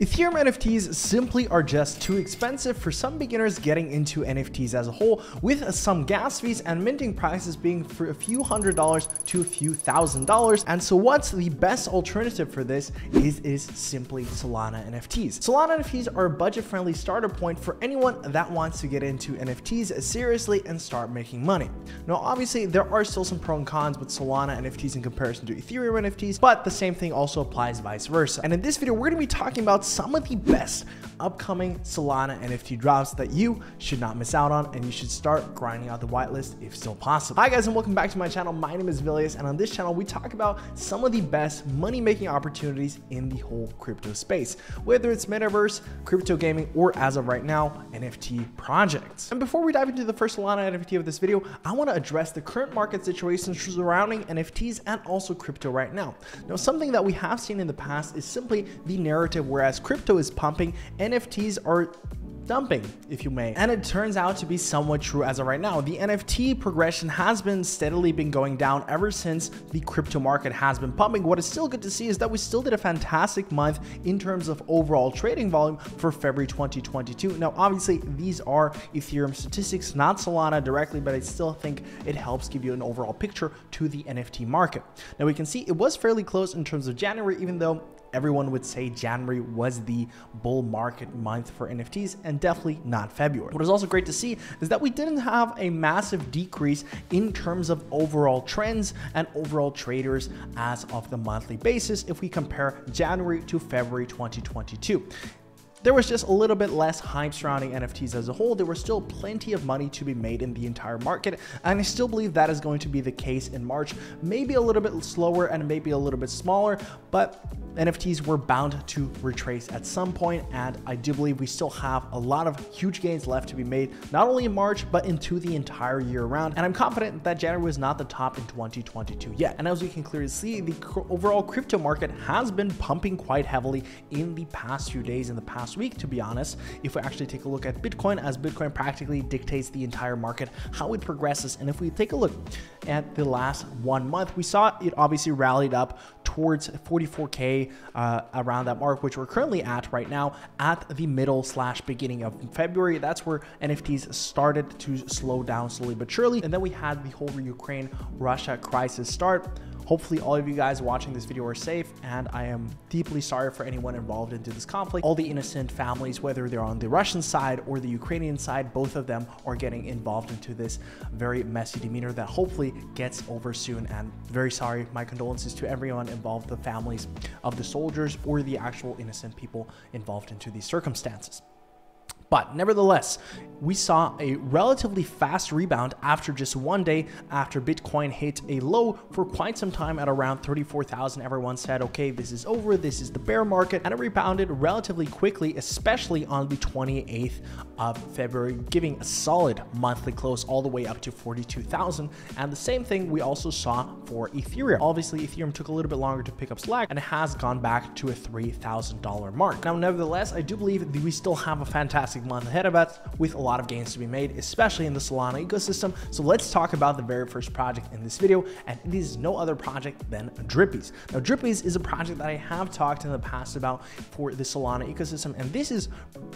Ethereum NFTs simply are just too expensive for some beginners getting into NFTs as a whole, with some gas fees and minting prices being for a few $100s to a few $1,000s. And so what's the best alternative for this is simply Solana NFTs. Solana NFTs are a budget-friendly starter point for anyone that wants to get into NFTs seriously and start making money. Now, obviously, there are still some pros and cons with Solana NFTs in comparison to Ethereum NFTs, but the same thing also applies vice versa. And in this video, we're going to be talking about some of the best upcoming Solana NFT drops that you should not miss out on, and you should start grinding out the whitelist if still possible. Hi guys, and welcome back to my channel. My name is Vilius, and on this channel we talk about some of the best money-making opportunities in the whole crypto space, whether it's metaverse, crypto gaming, or as of right now, NFT projects. And before we dive into the first Solana NFT of this video, I want to address the current market situation surrounding NFTs and also crypto right now. Now, something that we have seen in the past is simply the narrative, whereas crypto is pumping, NFTs are dumping, if you may. And it turns out to be somewhat true as of right now. The NFT progression has been steadily going down ever since the crypto market has been pumping. What is still good to see is that we still did a fantastic month in terms of overall trading volume for February 2022. Now, obviously, these are Ethereum statistics, not Solana directly, but I still think it helps give you an overall picture to the NFT market. Now, we can see it was fairly close in terms of January, even though everyone would say January was the bull market month for NFTs, and definitely not February. What is also great to see is that we didn't have a massive decrease in terms of overall trends and overall traders as of the monthly basis if we compare January to February 2022. There was just a little bit less hype surrounding NFTs as a whole. There was still plenty of money to be made in the entire market, and I still believe that is going to be the case in March. Maybe a little bit slower and maybe a little bit smaller, but NFTs were bound to retrace at some point, and I do believe we still have a lot of huge gains left to be made, not only in March, but into the entire year round. And I'm confident that January was not the top in 2022 yet. And as we can clearly see, the overall crypto market has been pumping quite heavily in the past few days, in the past week, to be honest. If we actually take a look at Bitcoin, as Bitcoin practically dictates the entire market, how it progresses. And if we take a look at the last 1 month, we saw it obviously rallied up towards 44K around that mark, which we're currently at right now at the middle/beginning of February. That's where NFTs started to slow down slowly but surely. And then we had the whole Ukraine-Russia crisis start. Hopefully all of you guys watching this video are safe, and I am deeply sorry for anyone involved into this conflict. All the innocent families, whether they're on the Russian side or the Ukrainian side, both of them are getting involved into this very messy demeanor that hopefully gets over soon. And very sorry, my condolences to everyone involved, the families of the soldiers or the actual innocent people involved into these circumstances. But nevertheless, we saw a relatively fast rebound after just 1 day after Bitcoin hit a low for quite some time at around 34,000. Everyone said, okay, this is over, this is the bear market, and it rebounded relatively quickly, especially on the 28th of February, giving a solid monthly close all the way up to 42,000. And the same thing we also saw for Ethereum. Obviously, Ethereum took a little bit longer to pick up slack, and it has gone back to a $3,000 mark. Now, nevertheless, I do believe that we still have a fantastic month ahead of us with a lot of gains to be made, especially in the Solana ecosystem. So let's talk about the very first project in this video, and it is no other project than Drippies. Now, Drippies is a project that I have talked in the past about for the Solana ecosystem, and this is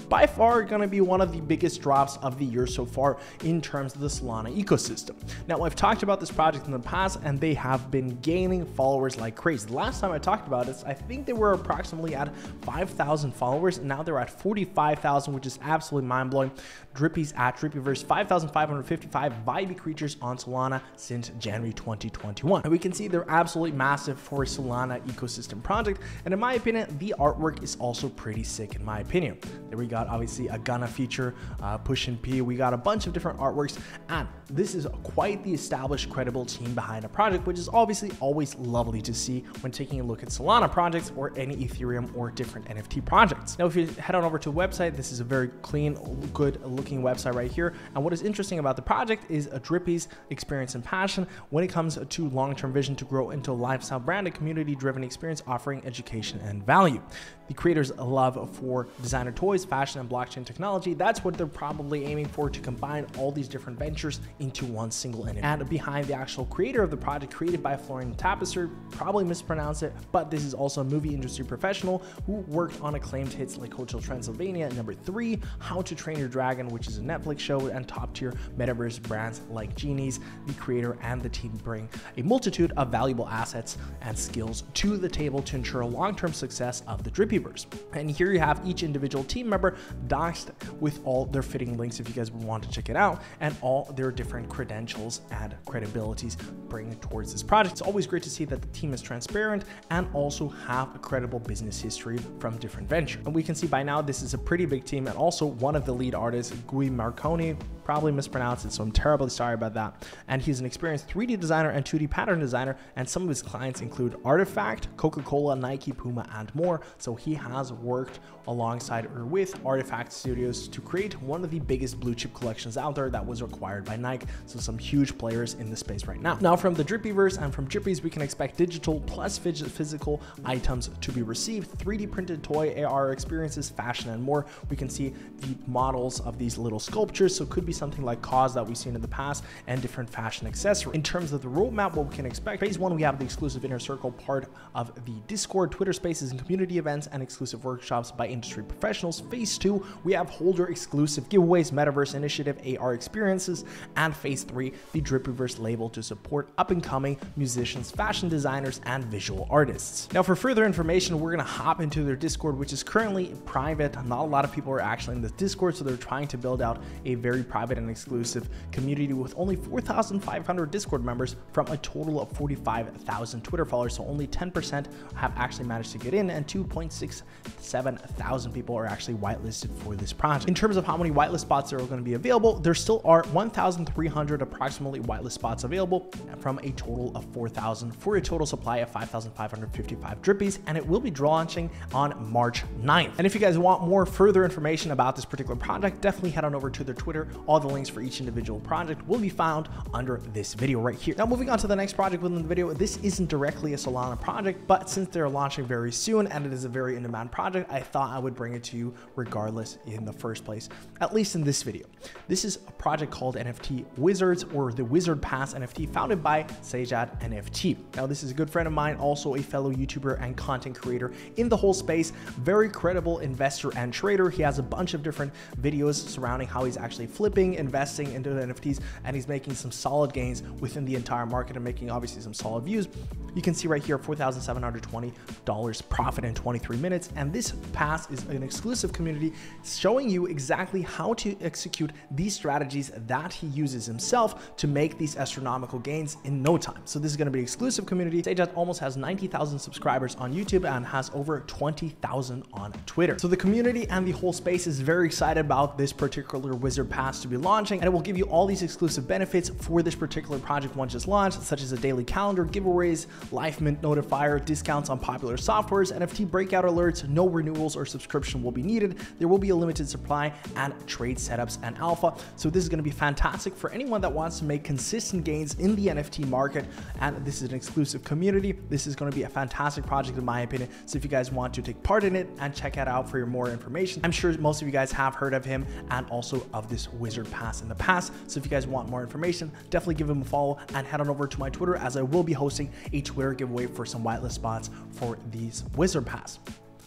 by far going to be one of the biggest drops of the year so far in terms of the Solana ecosystem. Now, I've talked about this project in the past, and they have been gaining followers like crazy. The last time I talked about it, I think they were approximately at 5,000 followers, and now they're at 45,000, which is absolutely mind-blowing. Drippies at Drippyverse, 5,555 vibey creatures on Solana since January 2021. And we can see they're absolutely massive for a Solana ecosystem project, and in my opinion, the artwork is also pretty sick in my opinion. There we got obviously a Gunna feature, Push and P, we got a bunch of different artworks, and this is quite the established, credible team behind a project, which is obviously always lovely to see when taking a look at Solana projects or any Ethereum or different NFT projects. Now, if you head on over to the website, this is a very clean, good looking website right here. And what is interesting about the project is a Drippy's experience and passion when it comes to long-term vision to grow into a lifestyle brand, a community-driven experience offering education and value. the creators' love for designer toys, fashion, and blockchain technology. That's what they're probably aiming for, to combine all these different ventures into one single NFT. And behind the actual creator of the project, created by Florian Tapisser, probably mispronounced it, but this is also a movie industry professional who worked on acclaimed hits like Hotel Transylvania, number 3, How to Train Your Dragon, which is a Netflix show, and top-tier metaverse brands like Genies. The creator and the team bring a multitude of valuable assets and skills to the table to ensure a long-term success of the Drippyverse. And here you have each individual team member doxed with all their fitting links if you guys want to check it out, and all their different credentials and credibilities bring towards this project. It's always great to see that the team is transparent and also have a credible business history from different ventures. And we can see by now this is a pretty big team, and also one of the lead artists, Gui Marconi, probably mispronounced it, so I'm terribly sorry about that. And he's an experienced 3D designer and 2D pattern designer, and some of his clients include Artifact, Coca-Cola, Nike, Puma, and more. So he has worked alongside or with Artifact Studios to create one of the biggest blue chip collections out there that was acquired by Nike. So some huge players in the space right now. Now from the Drippyverse and from Drippies, we can expect digital plus physical items to be received, 3D printed toy, AR experiences, fashion, and more. We can see the models of these little sculptures, so it could be something like cause that we've seen in the past, and different fashion accessories. In terms of the roadmap, what we can expect: phase 1, we have the exclusive inner circle part of the Discord, Twitter spaces, and community events, and exclusive workshops by industry professionals. Phase 2, we have holder exclusive giveaways, metaverse initiative, AR experiences, and phase 3, the Drippyverse label to support up-and-coming musicians, fashion designers, and visual artists. Now for further information, we're gonna hop into their Discord, which is currently private. Not a lot of people are actually in this Discord, so they're trying to build out a very private and exclusive community with only 4,500 Discord members from a total of 45,000 Twitter followers. So only 10% have actually managed to get in, and 2.67 thousand people are actually whitelisted for this project. In terms of how many whitelist spots are going to be available, there still are 1,300 approximately whitelist spots available from a total of 4,000 for a total supply of 5,555 Drippies, and it will be launching on March 9th. And if you guys want more further information about this particular project, definitely head on over to their Twitter. All the links for each individual project will be found under this video right here. Now moving on to the next project within the video, this isn't directly a Solana project, but since they're launching very soon and it is a very in-demand project, I thought I would bring it to you regardless in the first place, at least in this video. This is a project called NFT Wizards, or the Wizard Pass NFT, founded by Sajad NFT. Now this is a good friend of mine, also a fellow YouTuber and content creator in the whole space, very credible investor and trader. He has a bunch of different videos surrounding how he's actually flipping, investing into NFTs, and he's making some solid gains within the entire market and making obviously some solid views. You can see right here $4,720 profit in 23 minutes, and this pass is an exclusive community showing you exactly how to execute these strategies that he uses himself to make these astronomical gains in no time. So this is going to be an exclusive community. Sajad almost has 90,000 subscribers on YouTube and has over 20,000 on Twitter. So the community and the whole space is very excited about this particular Wizard Pass to be launching, and it will give you all these exclusive benefits for this particular project once it's launched, such as a daily calendar, giveaways, live mint notifier, discounts on popular softwares, NFT breakout alerts, no renewals or subscription will be needed. There will be a limited supply, and trade setups and alpha. So this is going to be fantastic for anyone that wants to make consistent gains in the NFT market, and this is an exclusive community. This is going to be a fantastic project in my opinion. So if you guys want to take part in it and check it out for your more information, I'm sure most of you guys have heard of him and also of this Wizard Pass in the past. So if you guys want more information, definitely give him a follow and head on over to my Twitter, as I will be hosting a Twitter giveaway for some whitelist spots for these Wizard Pass.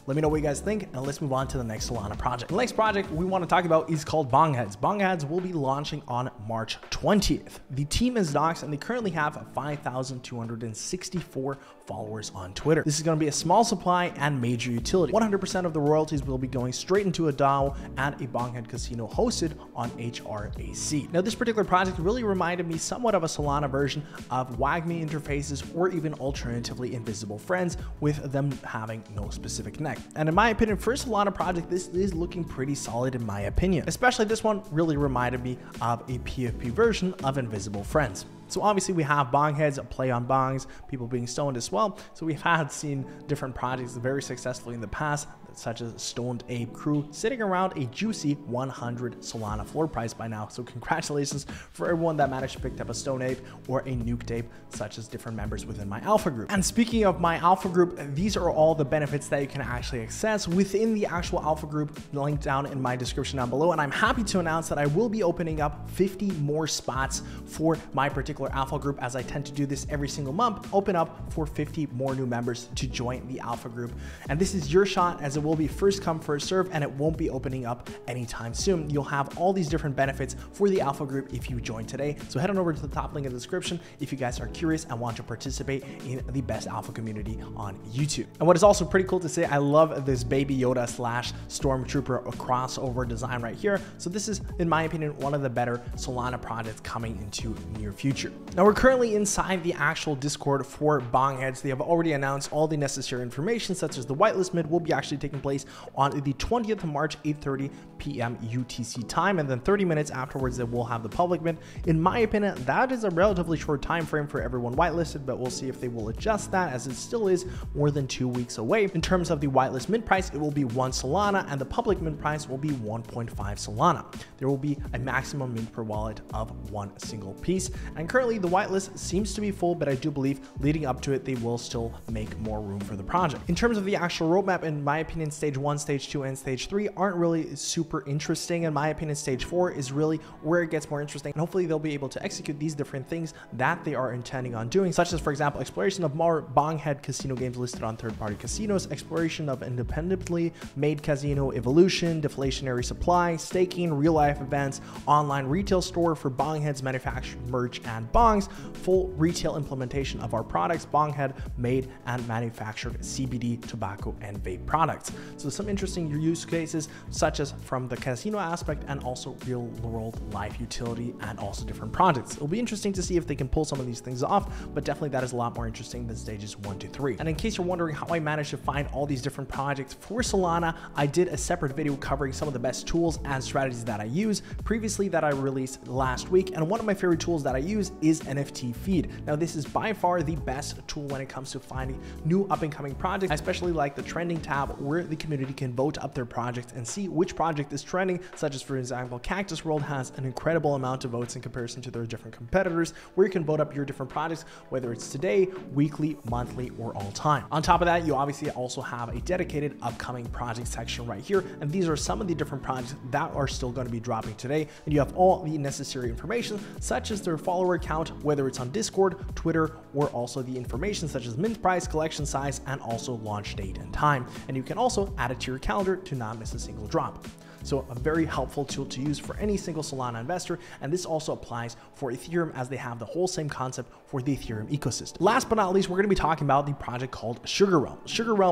Let me know what you guys think, and let's move on to the next Solana project. The next project we want to talk about is called Bongheads. Bongheads will be launching on March 20th. The team is doxed, and they currently have 5,264 followers on Twitter. This is going to be a small supply and major utility. 100% of the royalties will be going straight into a DAO and a Bonghead casino hosted on HRAC. Now, this particular project really reminded me somewhat of a Solana version of WAGMI interfaces, or even alternatively Invisible Friends, with them having no specific neck. And in my opinion, for a Solana project, this is looking pretty solid in my opinion. Especially this one really reminded me of a PFP version of Invisible Friends. So obviously we have Bongheads, a play on bongs, people being stoned as well. So we've seen different projects very successfully in the past. such as Stoned Ape Crew, sitting around a juicy 100 Solana floor price by now. So congratulations for everyone that managed to pick up a Stoned Ape or a Nuked Ape, such as different members within my alpha group. And speaking of my alpha group, these are all the benefits that you can actually access within the actual alpha group, linked down in my description down below. And I'm happy to announce that I will be opening up 50 more spots for my particular alpha group, as I tend to do this every single month, open up for 50 more new members to join the alpha group. And this is your shot, as it will be first come first serve, and it won't be opening up anytime soon. You'll have all these different benefits for the alpha group if you join today. So head on over to the top link in the description if you guys are curious and want to participate in the best alpha community on YouTube. And what is also pretty cool to say, I love this Baby Yoda slash Stormtrooper crossover design right here. So this is, in my opinion, one of the better Solana projects coming into near future. Now we're currently inside the actual Discord for Bongheads. They have already announced all the necessary information, such as the whitelist mint will be actually taking place on the 20th of March, 8:30 p.m. UTC time, and then 30 minutes afterwards they will have the public mint. In my opinion, that is a relatively short time frame for everyone whitelisted, but we'll see if they will adjust that, as it still is more than 2 weeks away. In terms of the whitelist mint price, it will be 1 Solana, and the public mint price will be 1.5 Solana. There will be a maximum mint per wallet of 1 single piece, and currently the whitelist seems to be full, but I do believe leading up to it they will still make more room for the project. In terms of the actual roadmap, in my opinion, stage 1, stage 2, and stage 3 aren't really super interesting. In my opinion, stage 4 is really where it gets more interesting, and hopefully they'll be able to execute these different things that they are intending on doing, such as, for example, exploration of more Bonghead casino games listed on third-party casinos, exploration of independently made casino evolution, deflationary supply, staking, real-life events, online retail store for Bongheads manufactured merch and bongs, full retail implementation of our products, Bonghead made and manufactured CBD, tobacco, and vape products. So some interesting use cases, such as from the casino aspect and also real-world life utility, and also different projects. It'll be interesting to see if they can pull some of these things off, but definitely that is a lot more interesting than stages 1 to 3. And in case you're wondering how I managed to find all these different projects for Solana, I did a separate video covering some of the best tools and strategies that I use previously that I released last week. And one of my favorite tools that I use is NFT Feed. Now this is by far the best tool when it comes to finding new up and coming projects. I especially like the trending tab, where the community can vote up their project and see which project is trending, such as, for example, Cactus World has an incredible amount of votes in comparison to their different competitors, where you can vote up your different projects, whether it's today, weekly, monthly, or all time. On top of that, you obviously also have a dedicated upcoming project section right here, and these are some of the different projects that are still going to be dropping today, and you have all the necessary information, such as their follower count, whether it's on Discord, Twitter, or also the information such as mint price, collection size, and also launch date and time. And you can also add it to your calendar to not miss a single drop. So a very helpful tool to use for any single Solana investor, and this also applies for Ethereum, as they have the whole same concept for the Ethereum ecosystem. Last but not least, we're going to be talking about the project called Sugar Realm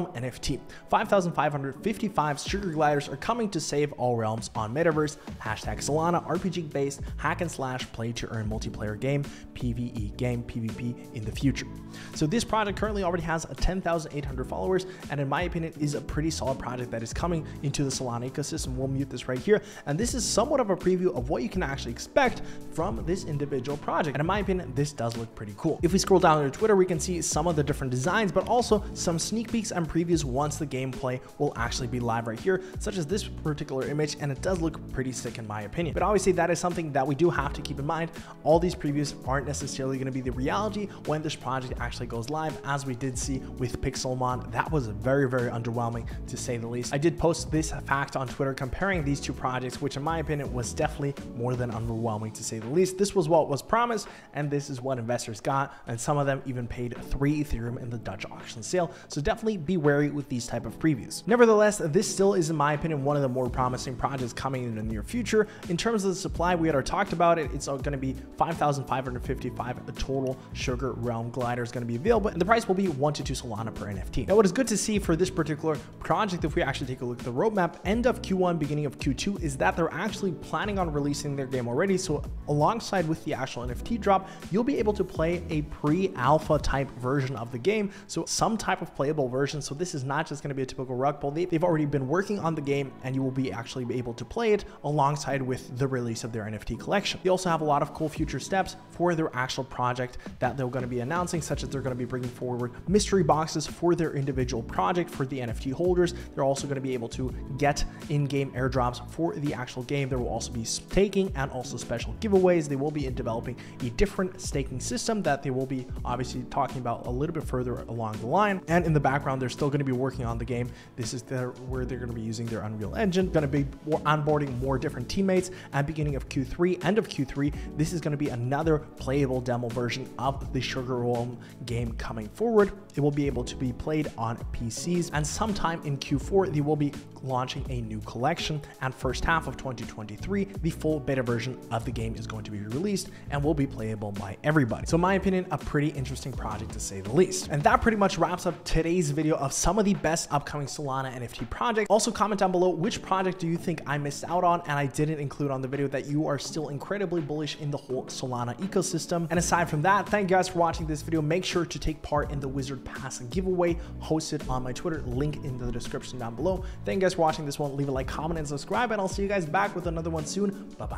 NFT. 5,555 sugar gliders are coming to save all realms on Metaverse, #Solana RPG based hack and slash play to earn multiplayer game, PvE game, PvP in the future. So this project currently already has 10,800 followers, and in my opinion is a pretty solid project that is coming into the Solana ecosystem. We'll mute this right here, and this is somewhat of a preview of what you can actually expect from this individual project, and in my opinion this does look pretty cool. If we scroll down to Twitter, we can see some of the different designs, but also some sneak peeks and previews once the gameplay will actually be live right here, such as this particular image, and it does look pretty sick in my opinion. But obviously that is something that we do have to keep in mind. All these previews aren't necessarily going to be the reality when this project actually goes live, as we did see with Pixelmon. That was very underwhelming, to say the least. I did post this fact on Twitter comparing these two projects, which in my opinion was definitely more than underwhelming, to say the least. This was what was promised, and this is what investors got, and some of them even paid 3 Ethereum in the Dutch auction sale. So definitely be wary with these type of previews. Nevertheless, this still is, in my opinion, one of the more promising projects coming in the near future. In terms of the supply, we had already talked about it. It's going to be 5,555 total Sugar Realm gliders going to be available, and the price will be 1 to 2 Solana per NFT. Now, what is good to see for this particular project, if we actually take a look at the roadmap, end of Q1, beginning of Q2, is that they're actually planning on releasing their game already. So alongside with the actual NFT drop, you'll be able to play play a pre-alpha type version of the game, so some type of playable version. So this is not just going to be a typical rug pull. They've already been working on the game, and you will be actually able to play it alongside with the release of their NFT collection. They also have a lot of cool future steps for their actual project that they're going to be announcing, such as they're going to be bringing forward mystery boxes for their individual project for the NFT holders. They're also going to be able to get in-game airdrops for the actual game. There will also be staking and also special giveaways. They will be developing a different staking system that they will be obviously talking about a little bit further along the line. And in the background, they're still going to be working on the game. This is where they're going to be using their Unreal Engine, going to be onboarding more different teammates at beginning of Q3, end of Q3. This is going to be another playable demo version of the Sugar Realm game coming forward. It will be able to be played on PCs, and sometime in Q4 they will be launching a new collection, and first half of 2023 the full beta version of the game is going to be released and will be playable by everybody. So in my opinion, a pretty interesting project to say the least. And that pretty much wraps up today's video of some of the best upcoming Solana NFT projects. Also comment down below which project do you think I missed out on and I didn't include on the video that you are still incredibly bullish in the whole Solana ecosystem. And aside from that, thank you guys for watching this video. Make sure to take part in the Wizard Pass giveaway hosted on my Twitter, link in the description down below. Thank you guys for watching this one. Leave a like, comment, and subscribe, and I'll see you guys back with another one soon. Bye bye.